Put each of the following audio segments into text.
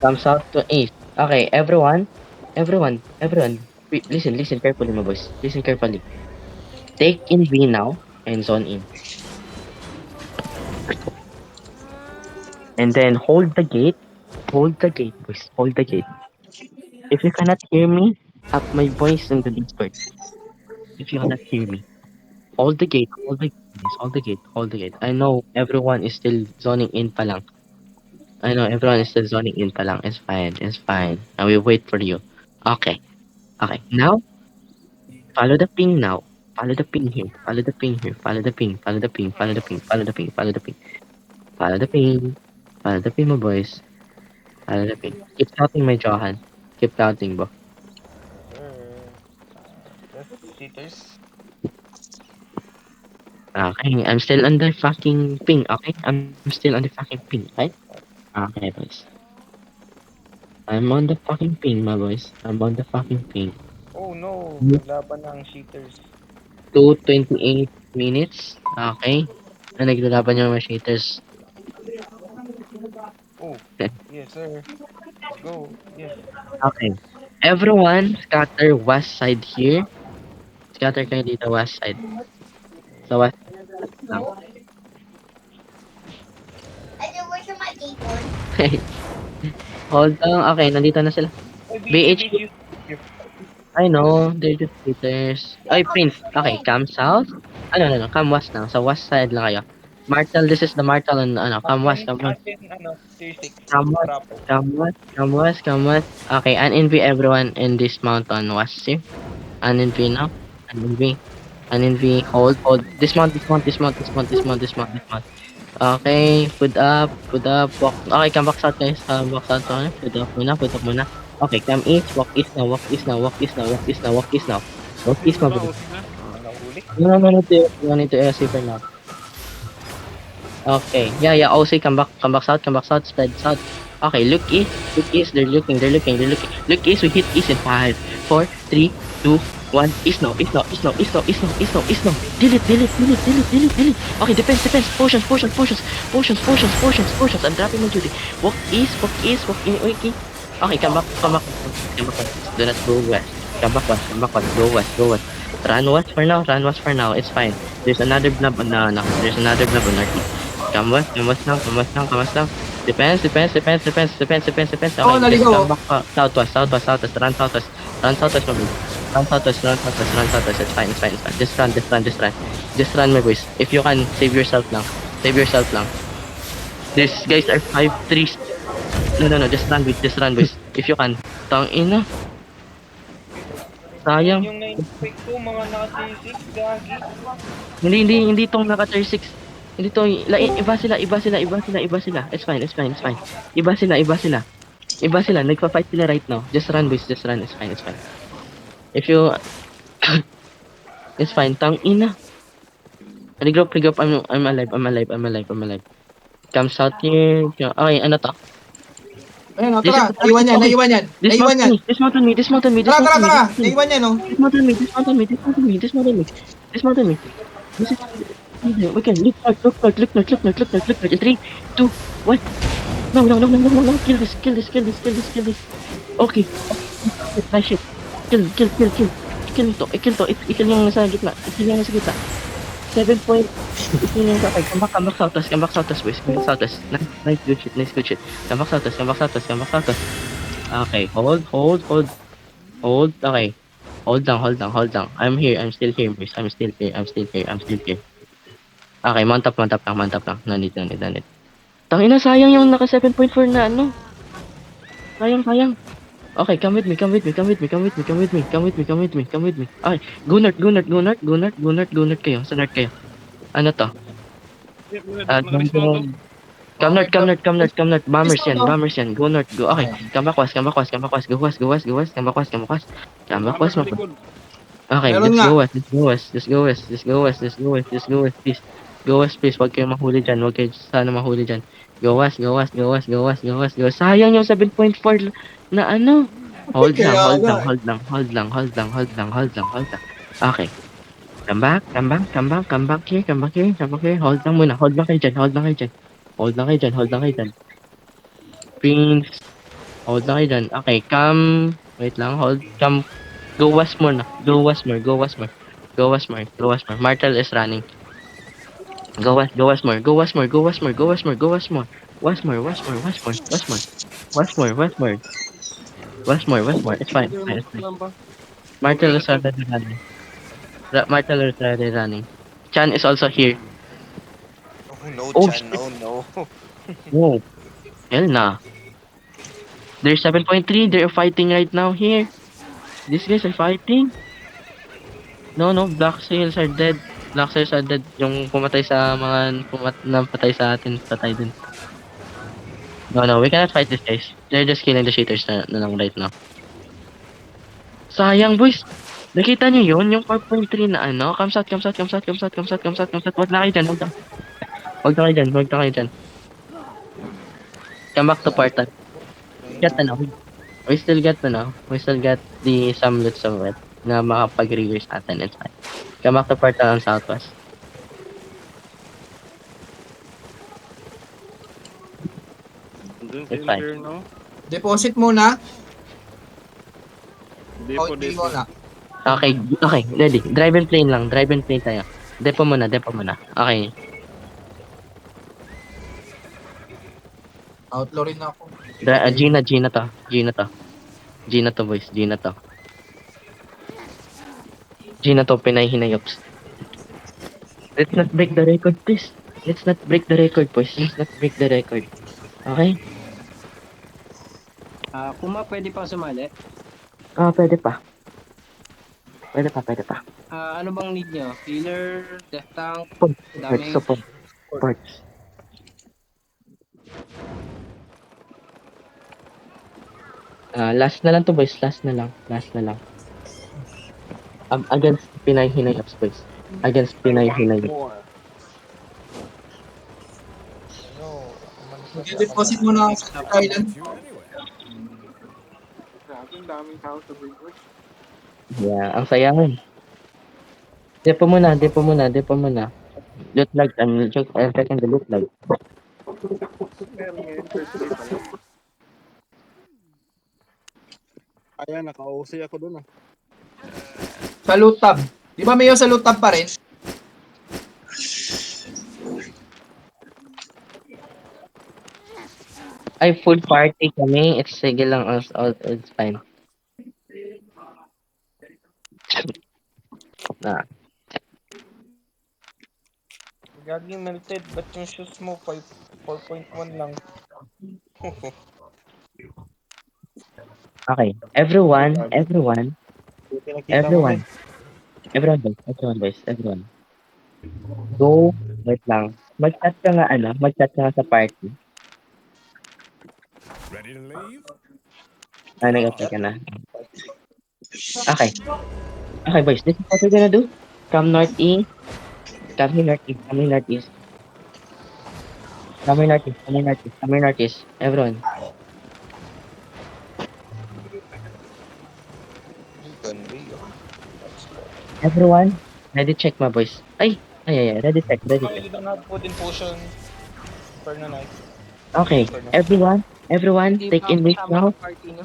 Come south to east. Okay, everyone. Listen carefully, my boys. Listen carefully. Take in V now and zone in. And then hold the gate. Hold the gate, boys. Hold the gate. If you cannot hear me, up my voice in the Discord. If you cannot hear me, hold the gate. Hold the gate, boys. Hold the gate. Hold the gate. I know everyone is still zoning in palang. I know everyone is still zoning in palang. It's fine. It's fine. I will wait for you. Okay. Okay. Now, follow the ping now. Follow the ping here. Follow the ping here. Follow the ping. Follow the ping. Follow the ping. Follow the ping. Follow the ping. Follow the ping. Follow the ping, my boys. Follow the ping. Keep counting, my Johan. Keep counting, bro. Just cheaters. Okay, I'm still on the fucking ping, okay? I'm still on the fucking ping, right? Okay, boys. I'm on the fucking ping, my boys. I'm on the fucking ping. Oh no, naglaban ng cheaters. 2:28 minutes. Okay. Na naglalaban yung mga cheaters. Oh, yes sir. Let's go. Yes. Okay. Everyone, scatter west side here. Scatter kayo dito west side. Sa west lang. Hold on. Okay, nandito na sila. Ay, BG, BHQ. BG. I know, they're just cheaters. Ay, Prince. Okay, come south. No. Come west now. Sa west side lang kayo. Martel, this is the Martel and ano, come west, come west. Atin, ano, tier 6. Come west, Trapo. come west, come west, come west. Okay, unenvy everyone in this mountain west here. Unenvy now. Unenvy. Unenvy. Hold. Dismount. Okay, put up, walk. Okay, come back south guys. Walk south to put up muna. Okay, come east, walk east now. Walk east now. Walk east, Dito ba? mabilis. Uti na? Nahuli. No, need to AC for now. Okay, yeah, OC, come back south, spread south. Okay, look east, they're looking. Look east, we hit east in 5, 4, 3, 2, 1. East now. Delete. Okay, defense, potions. I'm dropping my duty. Walk east, walk in, okay. Okay, come back. Do not go west. Come back west, go west. Run west for now, it's fine. There's another blob on there's another blob on our team. Come west now. Defense. Okay, Oh, just naligaw, come oh. back southwest. Run southwest, mami. Run southwest. It's fine. Just run, my boys. If you can, save yourself lang. These guys are 5-3. No. Just run, boys. If you can. Tang ina. Sayang. Yung 9 ko, mga naka-tier 6. Gagi. Hindi tong naka 36. Hindi to, iba sila. It's fine. Iba sila, nagpa-fight sila right now. Just run, boys, it's fine. If you, it's fine, tang ina. Regroup, I'm alive. Come south here. Okay, ano to? Ayun, oh, This is tara. the point. Naiwan yan, Okay, naiwan yan. dismount on me. Tara. Naiwan yan, oh. Dismount on me. This is, okay, look north. 3, 2, 1. No. Kill this. Okay. Nice shit. Kill. Kill to. Ikill yung nasa gitna. 7 point. Ikill yung sakay. Come back southwest, boys. Nice good shit. Come back southwest. Okay, hold. Okay. Hold down. I'm here. I'm still here, boys. I'm still here. Okay, mount up lang. No need. Tangina, sayang yung naka 7.4 na ano. Sayang. Okay, come with me. Okay, go north kayo. Sa north kayo. Ano to? Naka-dismount. Come north. Bombers yan. Go north. Okay, come back west. Go west. Come back west. Sa likod. Okay, Meron let's nga. go west, please. Go west, please. Huwag kayo mahuli dyan. Sana mahuli dyan. Go west. Sayang yung 7.4 na ano. Hold Kaya nga. lang. Okay. Come back here. Hold lang kayo dyan. Prince. Hold na kayo dyan. Okay, come. Wait lang, hold. Come. Go Westmore na. Go Westmore. Go Westmore. Go Westmore. Go Westmore. Martel is running. Go West. Go Westmore. Go Westmore. Go Westmore. Go Westmore. Go Westmore. Westmore. Westmore. Westmore. Westmore. Westmore. Westmore. Westmore. Westmore. It's fine. It's fine. It's fine. Martel is already running. Martel is already running. Chan is also here. Oh no, Oh Chan, shit. no, no. Oh. Hell nah. They're 7.3. They're fighting right now here. These guys are fighting. No, no. Black Sails are dead. Black Sails are dead. Yung pumatay sa mga napatay sa atin. Patay din. No, no. We cannot fight these guys. They're just killing the cheaters na lang right now. Sayang, boys. Nakita niyo yun? Yung 4.3 na ano? Kamsat, kamsat, kamsat, kamsat, kamsat, kamsat, kamsat. Wag na kayo dyan. Wag na kayo dyan. Wag na kayo dyan. Come back to portal. Get ano. We still get ano. We still get the samlets of it na makapag-reverse natin. It's fine. Come back to portal on southwest. Doon sa It's fine. Inferno. Deposit muna. Depo, Hindi depo. muna. Okay, okay. Ready. Drive and plane lang. Drive and plane tayo. Depo muna, depo muna. Okay. Outlaw rin ako. Gina, Gina to. Gina to. Gina to, boys. Gina to. Gina to, Pinay Hinayops. Let's not break the record, please. Let's not break the record, boys. Let's not break the record. Okay? Kuma, pwede pa sumali? Pwede pa. Pwede pa, pwede pa. Ano bang need nyo? Healer, death tank, Support, damage? support, support. Last na lang to, boys. Last na lang. Last na lang. Against Pinay Hinayops, boys. Against Pinay Hinayops. No, Deposit muna ako sa island. Grabe, ang daming tao sa Bridgewater. Yeah, ang saya nun. Depo muna, depo muna, depo muna. Loot lag, I'm checking the loot lag. Meron ngayon, first day pa lang. Ayan, naka-OC ako doon ah. Sa loot tab. Di ba mayo sa loot tab pa rin? Ay, full party kami. It's sige lang, it's fine. Na, Gagi melted, ba't yung shoes mo 4.1 lang? okay. Everyone, Buti nakita mo, men. everyone, boys, everyone. Go, wait lang. Mag-chat ka nga, mag-chat ka nga sa party. Ready to leave? Nag-apply ka na. Okay. Okay, boys, this is what we're gonna do. Come northeast. Come here northeast. Come here northeast. Come here northeast. Come here northeast. Come here northeast. Everyone. Ganda yun. Everyone. Ready check, my boys. Ay. Ready check. Ready Oh, check. you don't have food in potion. Inferno Knight. Okay. Everyone, take in this now. Party nyo?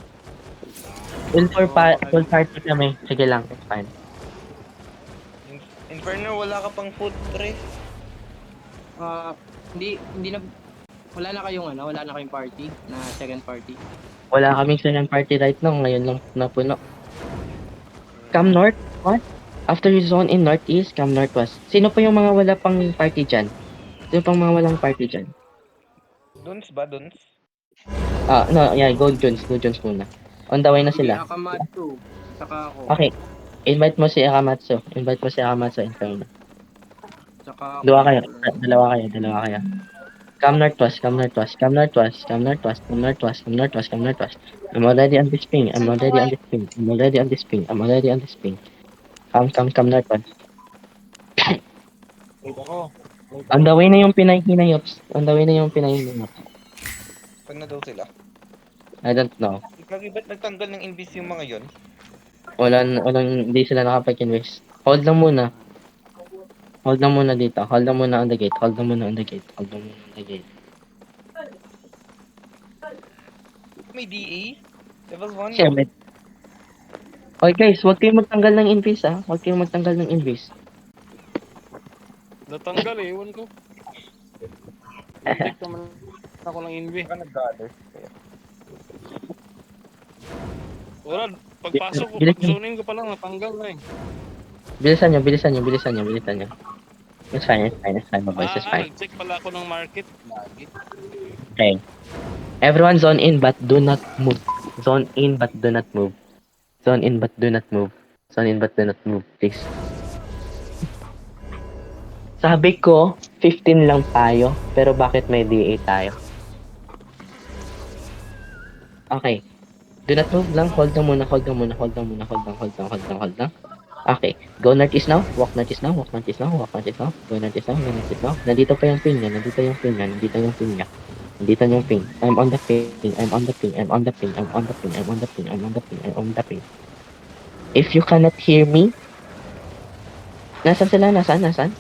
Full party kami. Sige lang. It's fine. Inferno, wala ka pang food, pre. Hindi na, wala na kayong party, na second party. Wala kaming second party right now. Ngayon lang napuno. Come north. What? After you zone in northeast, come northwest. Sino pa yung mga wala pang party dyan? Sino pang mga walang party dyan? Duns ba, Duns? No, yeah, go Jones muna. On the way na Hindi, sila. Akamatsu. Saka ako. Okay. Invite mo si Akamatsu. Inferno. Saka ako. Dalawa kayo. Come northwest. I'm already on this ping. Come northwest. Wait ako. On the way na yung Pinay Hinayops. Saan na daw sila? I don't know. Gagi, ba't nagtanggal ng invis yung mga yon? Hindi sila nakapag-invest. Hold lang muna dito. Hold lang muna on the gate. May DA? Level 1? Siya, med. Okay guys, huwag kayong magtanggal ng invis Huwag kayong magtanggal ng invis. Natanggal eh, ewan ko. Check naman ako ng invi. Baka nag-gather. Kaya. Wala, pagpasok ko, Bilis pag zoning ko pa lang, natanggal na eh. Bilisan nyo, bilisan nyo, bilisan nyo, bilisan nyo. It's fine, it's fine, it's fine, boys, it's fine. Nag-check pala ako ng market. Lagi. Okay. Everyone zone in but do not move. Zone in but do not move. Zone in but do not move. Zone in but do not move, please. Sabi ko, 15 lang tayo, pero bakit may DA tayo? Okay. Do not move lang, hold lang muna, hold lang muna, hold lang muna, hold lang, hold lang, hold lang, hold lang. Okay. Go northeast now, walk northeast now, walk northeast now, walk northeast now, go northeast now, go northeast now. Nandito pa yung pin niya, nandito yung pin niya, nandito yung pin niya. Nandito yung pin. I'm on the pin, I'm on the pin, I'm on the pin, I'm on the pin, I'm on the pin, I'm on the pin, I'm on the pin. If you cannot hear me, nasan sila? Nasan? Nasan?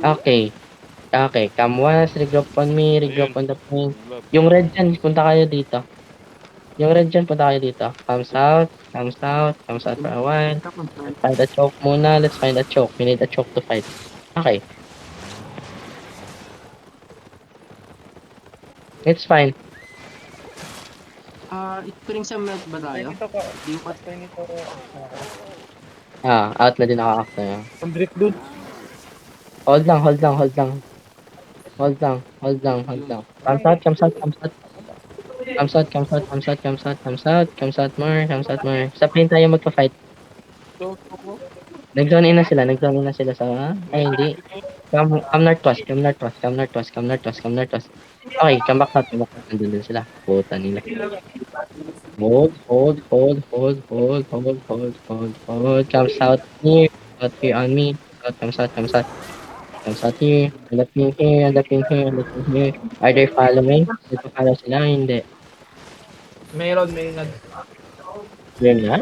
Okay. Okay, come once, regroup on me, regroup on the point. Yung red dyan, punta kayo dito. Yung red dyan, punta kayo dito. Comes out for a while. Let's find a choke muna, let's find a choke. We need a choke to fight. Okay. It's fine. Ito rin sa melt ba tayo? Nito ka. Di ko After nito. Out na din ako after. Ang drift dun. Hold lang. Hold lang. Comes out. Comes out more. Sa plane tayo magpa-fight. Nag-zone in na sila sa... Ay, hindi. Come northwest. Okay, come back out. Nandun din sila. Puta nila. Hold. Comes out here. Out here on me. Comes out. Comes out here. End up in here. Are they following? Nagpa-follow sila? Hindi. Meron. Yun nga.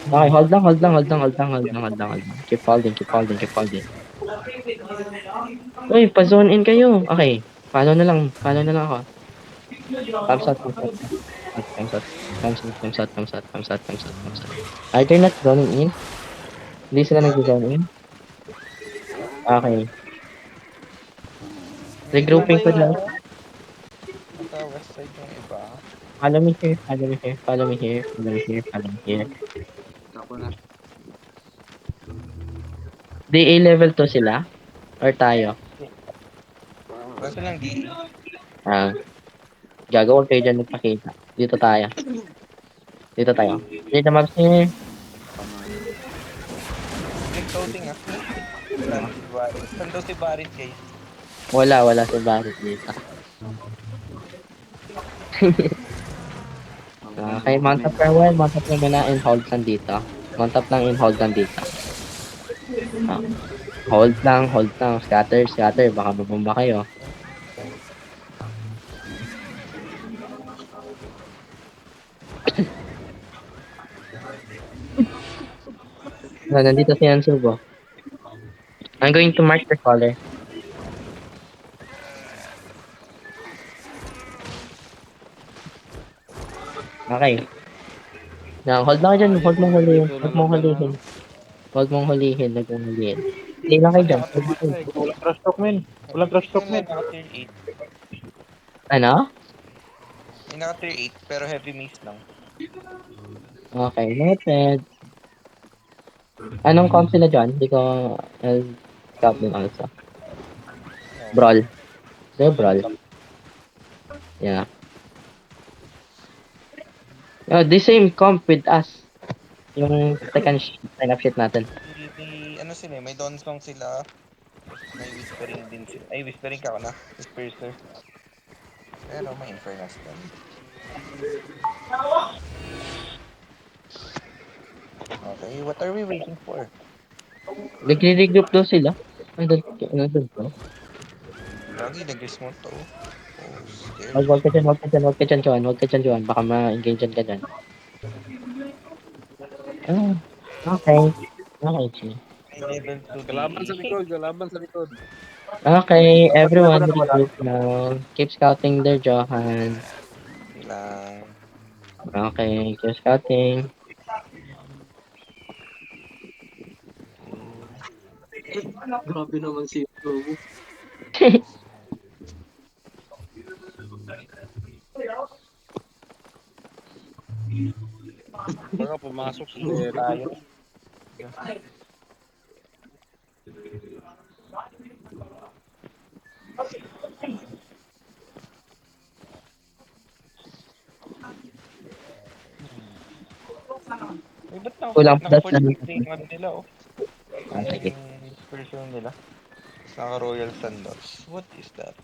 Okay, hold lang. Keep holding. Uy, pa-zone in kayo. Okay. Follow na lang ako. Comes out. Are they not zoning in? Hindi sila nag-zone in? Okay. Regrouping ko lang. Nasa west side yung iba. Follow me here. Ako na. DA level 2 sila? Or tayo? Basta lang DA. Gagawin kayo dyan magpakita. Dito tayo. Dito maps here. Click coating ah. Saan daw si Barret guys? Wala si Barret dito. Okay, mount up for a while. Mount up na muna and hold lang dito. Hold lang. Scatter. Baka mabomba kayo. Nandito si Ansubo. I'm going to mark the color. Okay. Now, hold lang dyan. Huwag mong hulihin. Hindi lang kayo dyan. Walang trash talk, men. Naka tier 8. Ano? May naka tier 8 pero heavy mace lang. Okay, noted. Anong comp sila dyan? Hindi ko... I'll stop din also. Brawl. Brawl. Yeah. The same comp with us. Yung second sign up sheet natin. Ano sila may Dawn Song sila. May Whispering din sila. Ay, Whispering ka na. Disperser. Pero may Infernus din. Okay, what are we waiting for? Nagre-regroup daw sila. Nandun ko. Lagi nag-resmount to. Oh, scary. Huwag ka dyan, Joan. Baka ma-engage ka dyan. Okay. Okay, Chi. Level 2 Kalaban sa likod. Okay, everyone regroup now. Keep scouting their Johan. lang. Okay, just cutting. Grabe naman si Joe. Baka pumasok si tayo. Eh, ba't Kulang plus lang. naka-full yung ano nila, oh? Okay. Yung version nila. Naka-Royal Sandals. What is that?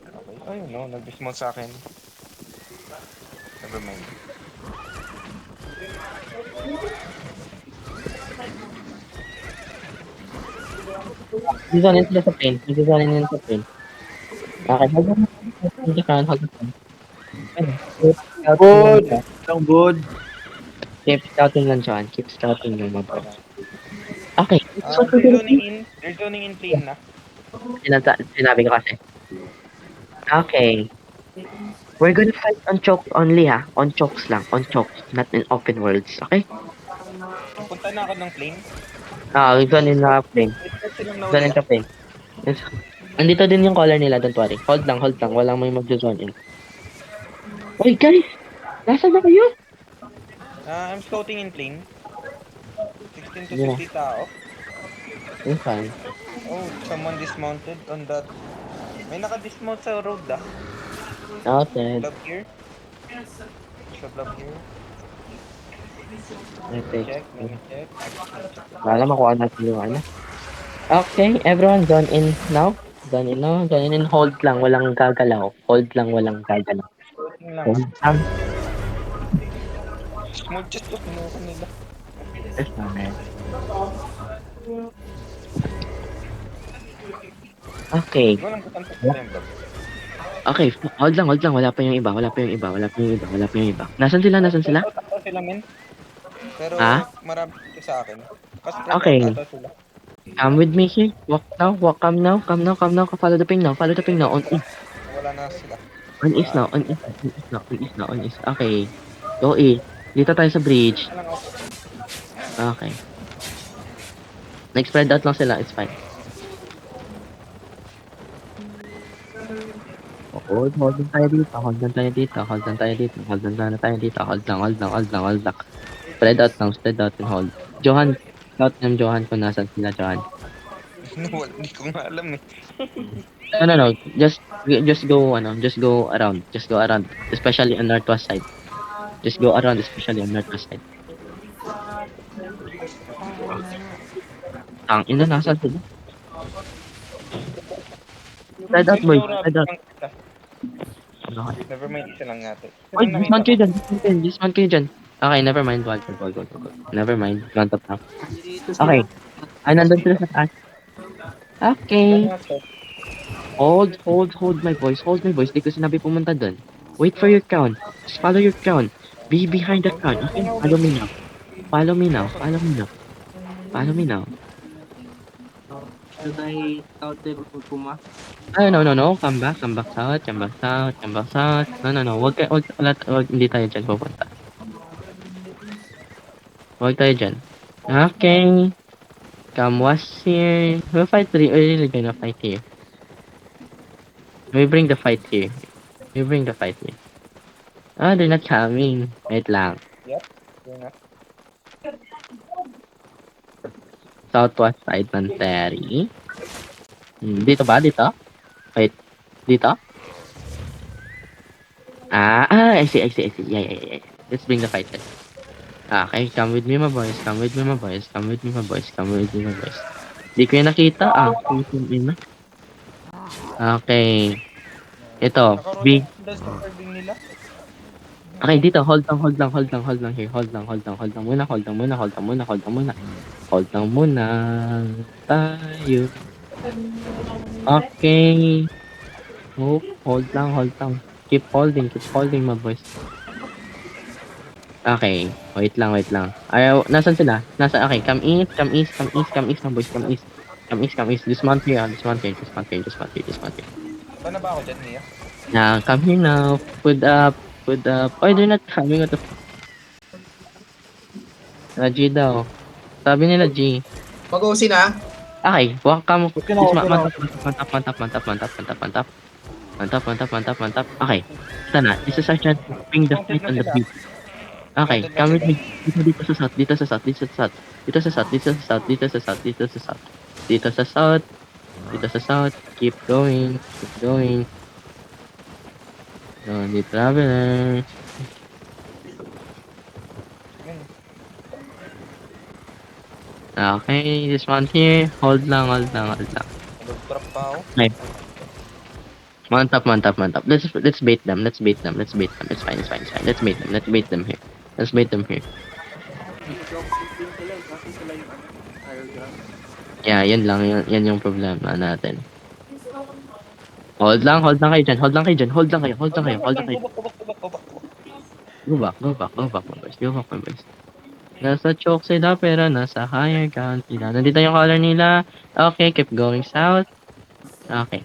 Okay. Ayun, no. Nag-dismount sa akin. Never mind. Nagsasalin sila sa plane. Nagsasalin nila sa plane. Okay, hold on. Hold on. Ano? Good. Ang good. Keep scouting lang dyan. Keep scouting lang mga boys. Okay. They're zoning in plane na. Sinabi ko kasi. Okay. We're gonna fight on chokes only ha. On chokes lang. On chokes. Not in open worlds. Okay? Punta na ako ng plane. Zone in na plane. Wait, silang Zone nauli in ka plane. Yes. Andito din yung color nila. Don't worry. Hold lang. Walang may mag-zone in. Uy guys! Nasaan na kayo? I'm scouting in plane. 16 to Yeah. 50 tao. Yung fine. Oh, someone dismounted on that. May naka-dismount sa road, ah. Noted. Blob here. Sa blob here. Okay. Check, let me check. Wala makuha natin yung ano. Okay, everyone zone in now. Zone in now. Zone in. Hold lang. Walang gagalaw. Hold lang. Walang gagalaw. Scouting lang, Hold ah. lang. Small chest to kinuha nila. Yes, ma'am. Okay. Walang butang sa September. Okay, hold lang. Wala pa yung iba. Nasaan sila? Ata sila, men. Pero Ha? marami dito sa akin. Kasi Okay. ata sila. Come with me here. Come now. Follow the ping now. On east. Wala na sila. On east. Okay. Go east. Dito tayo sa bridge. Alam ako. Okay. Nag-spread out lang sila. It's fine. Hold lang tayo dito. Hold lang. Spread out and hold. Johan. Scout ng Johan kung nasan sila, Johan. Hindi ko nga alam, eh. No. Just go around. Especially on northwest side. Just go around, especially on northwest side. Ang ina, nasa sila. Spread out, boy. Spread out. Never mind, isa lang natin. Oy, dismount kayo dyan. Okay, never mind. Wag. Never mind. Plant up na. Okay. Nandun sila sa taas. Okay. Hold my voice. Di ko sinabi pumunta dun. Wait for your crown. Just follow your crown. Be behind the crown. Okay? Follow me now. Should I scout them Puma? No. Come back south. No. Wag, hindi tayo dyan pupunta. Wag tayo dyan. Okay. Come what's here. We're really gonna fight here. We bring the fight here. They're not coming. Wait lang. Yun na. Southwest side ng Terry. Dito ba? Dito? Wait. Dito? I see. Yeah. Let's bring the fight then. Okay, come with me, my boys. Di ko yung nakita, Okay. Ito, big. Does the carding nila? Okay, dito, hold lang here. Hold lang muna. Tayo. Okay. Hold lang. Keep holding, my boys. Okay, wait lang. Nasaan sila? Okay, come east, my boys, come east. Dismount here. Saan na ba ako dyan, Mia? Now, come here now. Food up. Food up. Oh, they're not coming. What the G daw. Sabi nila G. Mag-OC na. Okay, walk come. Okay na, okay na. Mantap. Mantap. Okay. Ito na. This is our chance to bring the fight on the beat. Okay, come with me. Dito sa south. Dito sa south. Keep going. Don't need traveler. Okay, this one here. Hold lang. Nag-trap pa ako. Mantap. Let's bait them. It's fine. Let's bait them here. Yeah, yan lang. Yan yung problema natin. Hold lang kayo dyan. Hold lang kayo. Go back, my boys. Nasa choke sila pero nasa higher ground sila. Nandito yung color nila. Okay, keep going south. Okay.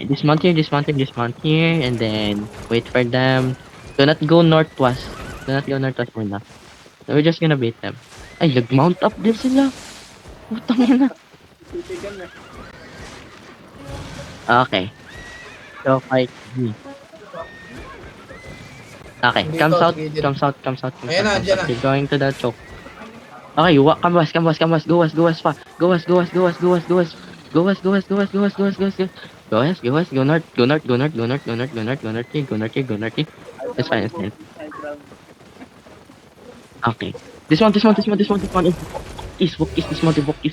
Dismount here, and then wait for them. Do not go northwest muna. So we're just gonna bait them. Ay, nag-mount up din sila. Putang ina. Okay. So, fight me. Okay, come south. Ayan na, andyan na. You're going to the choke. Okay, come west. Go west. Go west. Go north. It's fine. Okay. This one. East.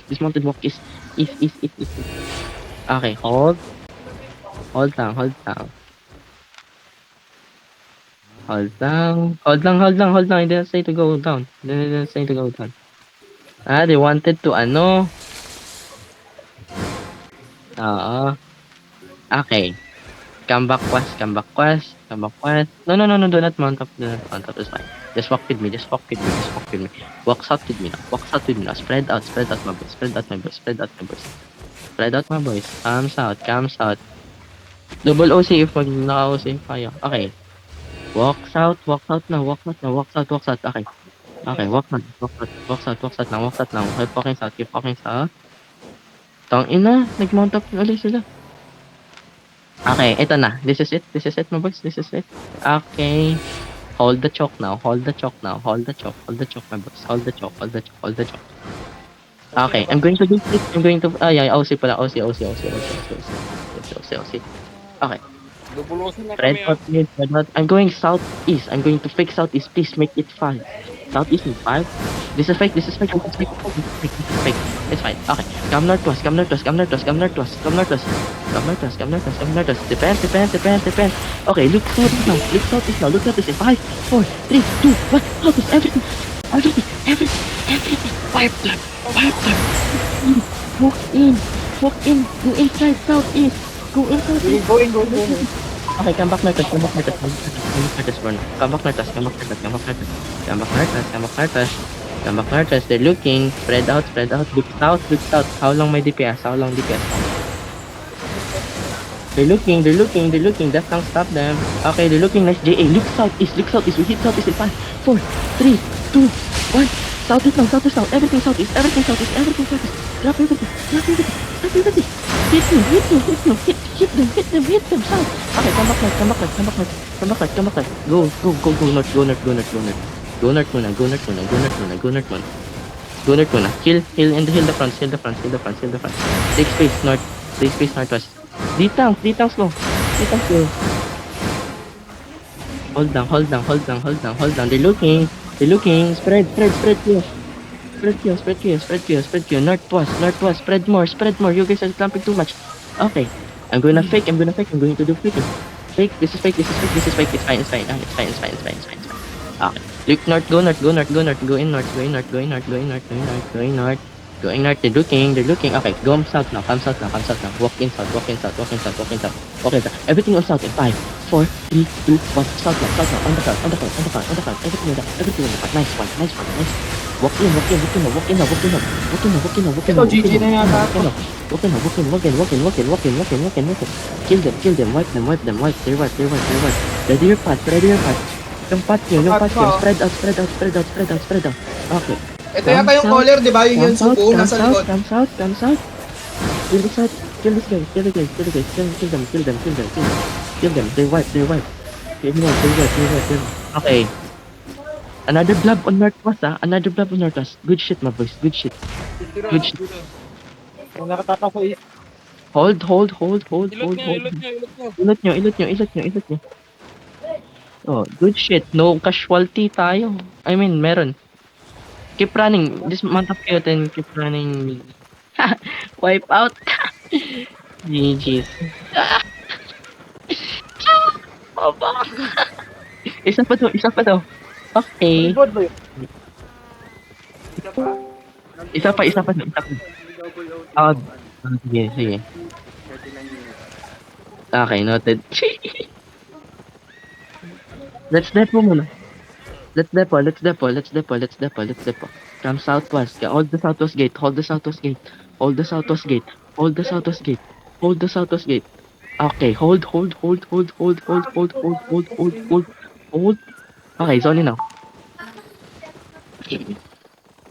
Dismounted walk east. East. Okay, hold down. I didn't say to go down. They wanted to Okay. Come back west. No, do not mount up. It's fine. Just walk with me. Walk south with me now. Spread out my boys. Come south. Double OC if naka-OC kayo. Okay. Walk south now. Okay. Walk south now. Keep walking south. Tangina, nag-mount up ulit sila. Okay, ito na. This is it, my boys. Okay. Hold the choke now. Hold the choke, my boys. Hold the choke. Okay, I'm going to do it. OC pala. OC. Okay. Spread out. I'm going southeast. I'm going to fake southeast. Please make it 5. Southeast in 5. This is fake. It's fake. It's fine. Okay. Come northwest. Defend. Okay, look southeast now. Look southeast in 5, 4, 3, 2, 1. Southeast, everything. Wipe them. Walk in. Go inside southeast. Go inside. Going. Okay, come back northwest. Come back northwest. They're looking. Spread out. Look south. How long my DPS? They're looking. That can't stop them. Okay, they're looking. Nice JA. Look southeast. We hit southeast in 5, 4, 3, 2, 1. Southeast now. Everything southeast. Drop everything. Hit them. South. Okay, come back north. Go north. Go north muna. Heal the front. Take space northwest. Three tanks go. Hold down. They're looking. Spread clear. Northwest. Spread more. You guys are clamping too much. Okay. I'm going to fake. I'm going to do flipping. Fake. This is fake. It's fine. Okay. Look north. Go in north. Going north. Going north, they're looking. Okay, go south now. Come south now. Walk in south. Okay, everything on south in 5, 4, 3, 2, 1. South now. On the front. Everything on the front. Nice one. Walk in now. Ito, GG na yata ako. Walk in. Kill them. Wipe them. They're wipe. Ready your path. Yung path nyo. Spread out. Okay. Ito yata yung caller, di ba? Yung suko nasa likod. Come south. Kill this guy. Kill them. They wipe. Kill them. Okay. Another blob on northwest, Good shit, my boys. Good shit. Kung nakatatapo Hold. ilot nyo. Ilot nyo. Oh, good shit. No casualty tayo. I mean, meron. Keep running. Dismount up kayo then keep running. Wipe out. GG's. Baba. Isa pa to. Okay. Good ba yun? Isa pa. Ah, sige. Okay, noted. Let's depo muna. Let's depo. Come southwest. Hold the southwest gate. Okay, hold. Okay, zone now.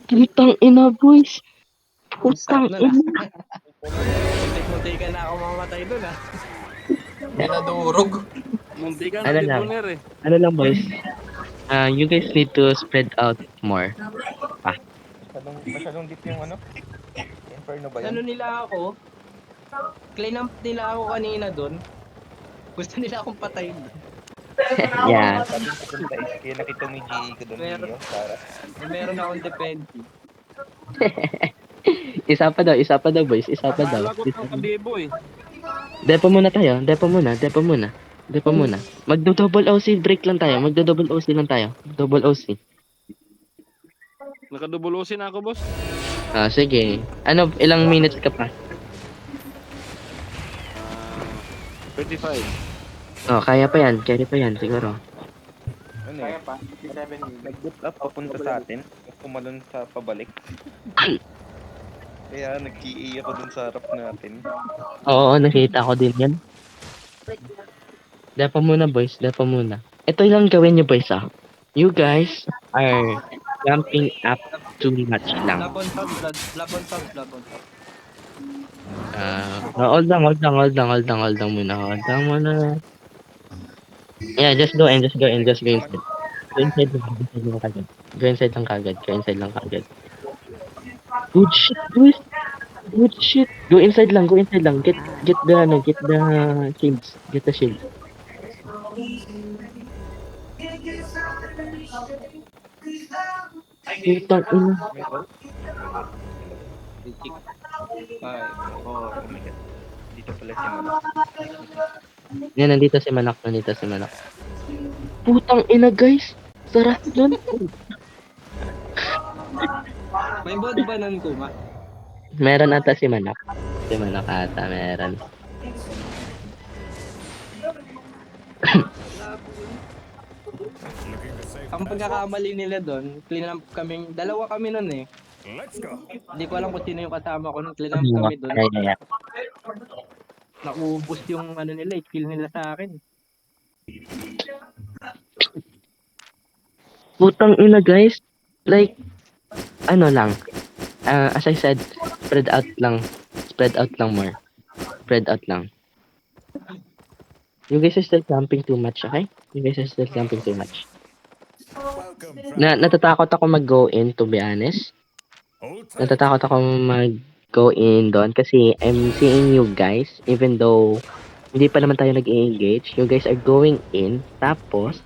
Putang ina, boys. Muntik-muntikan na ako mamamatay dun ah. Pinadurog. Muntikan Ano na lang? deboner eh. Ano lang, boys? You guys need to spread out more. Masyadong deep yung ano? Inferno ba Ano yan? nila ako? Clean up nila ako kanina dun. Gusto nila akong patayin. Yeah. Sabi ko dun guys, kaya nakita mo yung GE ko dun. Meron. Iyo, Sarah. Meron akong defensive. Isa pa daw, boys. Nakalagot ng kadebo eh. Depo muna tayo. Magdo-double OC break lang tayo. Double OC. Nakadubulosin ako, boss. Ah, sige. Ano, ilang minutes ka pa? 35. Oh, kaya pa yan siguro. Ano eh? Nag-boot up papunta sa atin. Pumalon sa pabalik. Kaya nag-KA ako dun sa harap natin. Oo, nakita ko din yan. Depo muna, boys. Ito lang gawin niyo, boys, ah. You guys are jumping up too much lang. Blab on top. Hold lang muna. Yeah, just go in. Go inside lang kagad. Good shit. Go inside lang. Get the shields. Putang ina. Ay, Oh my god. Dito pala si Manok. Yan, nandito si Manok. Putang ina, guys. Sarap nun. may bod ba nun kuma? Meron ata si Manok. Meron. Ang pagkakamali nila doon, clean up kaming, dalawa kami nun eh. Hindi ko alam kung sino yung kasama ko nung clean up kami doon. Kaya. Naubos yung ano nila, kill nila sa akin. Putang ina, guys. Like, ano lang. As I said, spread out lang more. You guys are still jumping too much, okay? Natatakot ako mag-go in, to be honest. Natatakot ako mag-go in doon kasi I'm seeing you guys, even though hindi pa naman tayo nag-engage. You guys are going in, tapos